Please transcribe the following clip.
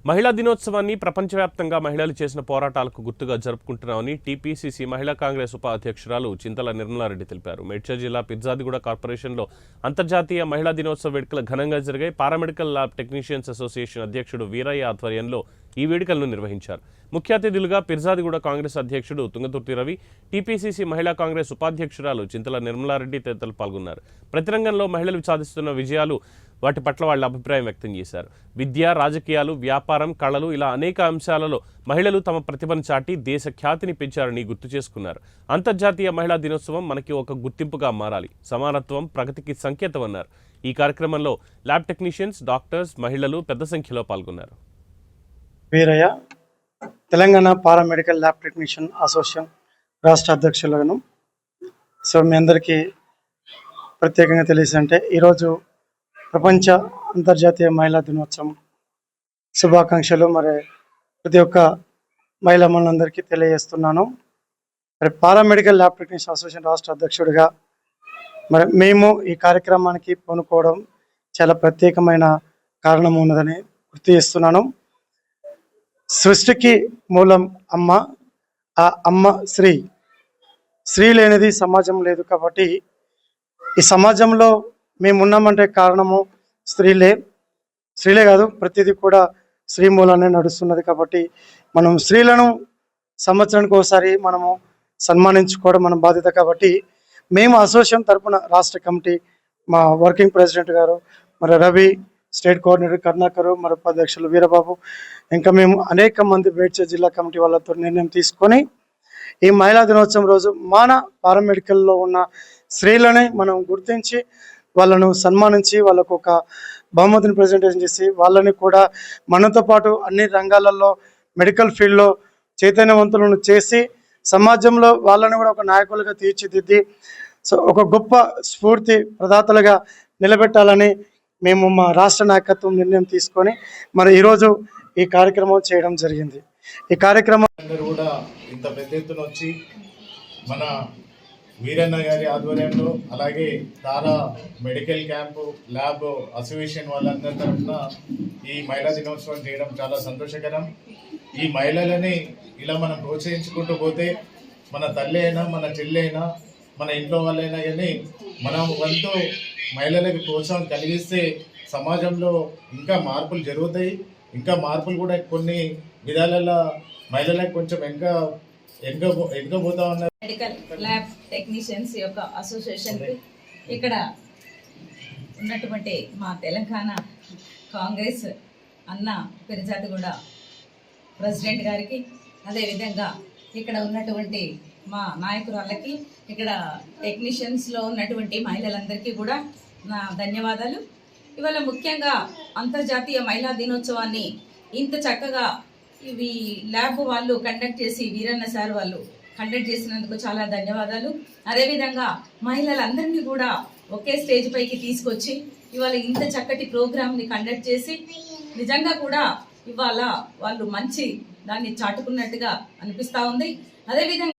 మహిళా దినోత్సవాన్ని ప్రపంచవ్యాప్తంగా మహిళలు చేసిన పోరాటాలకు గుర్తుగా జరుపుకుంటున్నామని టీపీసీసీ మహిళా కాంగ్రెస్ ఉపాధ్యక్షురాలు చింతల నిర్మలారెడ్డి తెలిపారు. మేడ్చల్ జిల్లా పిర్జాదిగూడ కార్పొరేషన్లో అంతర్జాతీయ మహిళా దినోత్సవ వేడుకలు ఘనంగా జరిగాయి. పారామెడికల్ ల్యాబ్ టెక్నీషియన్స్ అసోసియేషన్ అధ్యక్షుడు వీరయ్య ఆధ్వర్యంలో ఈ వేడుకలను నిర్వహించారు. ముఖ్య అతిథులుగా పిర్జాదిగూడ కాంగ్రెస్ అధ్యక్షుడు తుంగతుర్తి రవి, టీపీసీసీ మహిళా కాంగ్రెస్ ఉపాధ్యక్షురాలు చింతల నిర్మలారెడ్డి తదితరులు పాల్గొన్నారు. ప్రతి రంగంలో మహిళలు సాధిస్తున్న విజయాలు వాటి పట్ల వాళ్ళ అభిప్రాయం వ్యక్తం చేశారు. విద్య, రాజకీయాలు, వ్యాపారం, కళలు ఇలా అనేక అంశాలలో మహిళలు తమ ప్రతిభను చాటి దేశ ఖ్యాతిని పెంచారని గుర్తు చేసుకున్నారు. అంతర్జాతీయ మహిళా దినోత్సవం మనకి ఒక గుర్తింపుగా మారాలి, సమానత్వం ప్రగతికి సంకేతమన్నారు. ఈ కార్యక్రమంలో ల్యాబ్ టెక్నీషియన్స్, డాక్టర్స్, మహిళలు పెద్ద సంఖ్యలో పాల్గొన్నారు. Veeraiah, Telangana paramedical lab technician association రాష్ట్ర అధ్యక్షులను. సో మీ అందరికీ ప్రత్యేకంగా తెలిసిందంటే ఈరోజు ప్రపంచ అంతర్జాతీయ మహిళా దినోత్సవం శుభాకాంక్షలు మరి ప్రతి ఒక్క మహిళా మనందరికీ తెలియజేస్తున్నాను. మరి పారామెడికల్ ల్యాబ్ టెక్నీషియన్ అసోసియేషన్ రాష్ట్ర అధ్యక్షుడిగా మరి మేము ఈ కార్యక్రమానికి పూనుకోవడం చాలా ప్రత్యేకమైన కారణం ఉన్నదని గుర్తు చేస్తున్నాను. సృష్టికి మూలం అమ్మ, ఆ అమ్మ స్త్రీ లేనిది సమాజం లేదు. కాబట్టి ఈ సమాజంలో మేము ఉన్నామంటే కారణము స్త్రీలే కాదు, ప్రతిదీ కూడా స్త్రీ మూలానే నడుస్తున్నది. కాబట్టి మనం స్త్రీలను సంవత్సరానికి ఒకసారి మనము సన్మానించుకోవడం మన బాధ్యత. కాబట్టి మేము అసోసియేషన్ తరఫున రాష్ట్ర కమిటీ, మా వర్కింగ్ ప్రెసిడెంట్ గారు మరి రవి, స్టేట్ కోఆర్డినేటర్ కరుణాకరు, మరి ఉపాధ్యక్షులు వీరబాబు, ఇంకా మేము అనేక మంది మేడ్చల్ జిల్లా కమిటీ వాళ్ళతో నిర్ణయం తీసుకొని ఈ మహిళా దినోత్సవం రోజు మన పారామెడికల్లో ఉన్న స్త్రీలని మనం గుర్తించి వాళ్ళను సన్మానించి వాళ్ళకు ఒక బహుమతిని ప్రజెంటేషన్ చేసి వాళ్ళని కూడా మనతో పాటు అన్ని రంగాలలో మెడికల్ ఫీల్డ్లో చైతన్యవంతులను చేసి సమాజంలో వాళ్ళని కూడా ఒక నాయకులుగా తీర్చిదిద్ది ఒక గొప్ప స్ఫూర్తి ప్రదాతలుగా నిలబెట్టాలని మేము మా రాష్ట్ర నాయకత్వం నిర్ణయం తీసుకొని మరి ఈరోజు ఈ కార్యక్రమం చేయడం జరిగింది. ఈ కార్యక్రమం కూడా ఇంత పెద్ద ఎత్తున వచ్చి మన వీరన్న గారి ఆధ్వర్యంలో, అలాగే తారా మెడికల్ క్యాంపు ల్యాబ్ అసోసియేషన్ వాళ్ళందరి తరఫున ఈ మహిళా దినోత్సవం చేయడం చాలా సంతోషకరం. ఈ మహిళలని ఇలా మనం ప్రోత్సహించుకుంటూ పోతే మన తల్లి అయినా, మన చెల్లి అయినా, మన ఇంట్లో వాళ్ళైనా కానీ మనం వంతు మహిళలకు ప్రోత్సాహం కలిగిస్తే సమాజంలో ఇంకా మార్పులు జరుగుతాయి. ఇంకా మార్పులు కూడా కొన్ని విధాలలో మహిళలకు కొంచెం ఎన్నుకోబోతా ఉన్నారు. మెడికల్ ల్యాబ్ టెక్నీషియన్స్ యొక్క అసోసియేషన్ ఇక్కడ ఉన్నటువంటి మా తెలంగాణ కాంగ్రెస్ అన్న పిర్జాదిగూడ ప్రెసిడెంట్ గారికి, అదేవిధంగా ఇక్కడ ఉన్నటువంటి మా నాయకురాళ్ళకి, ఇక్కడ టెక్నీషియన్స్లో ఉన్నటువంటి మహిళలందరికీ కూడా నా ధన్యవాదాలు. ఇవాళ ముఖ్యంగా అంతర్జాతీయ మహిళా దినోత్సవాన్ని ఇంత చక్కగా ఇవి ల్యాబ్ వాళ్ళు కండక్ట్ చేసి, వీరన్న సార్ వాళ్ళు కండక్ట్ చేసినందుకు చాలా ధన్యవాదాలు. అదేవిధంగా మహిళలందరినీ కూడా ఒకే స్టేజ్ పైకి తీసుకొచ్చి ఇవాళ ఇంత చక్కటి ప్రోగ్రామ్ని కండక్ట్ చేసి నిజంగా కూడా ఇవాళ వాళ్ళు మంచి దాన్ని చాటుకున్నట్టుగా అనిపిస్తూ ఉంది. అదేవిధంగా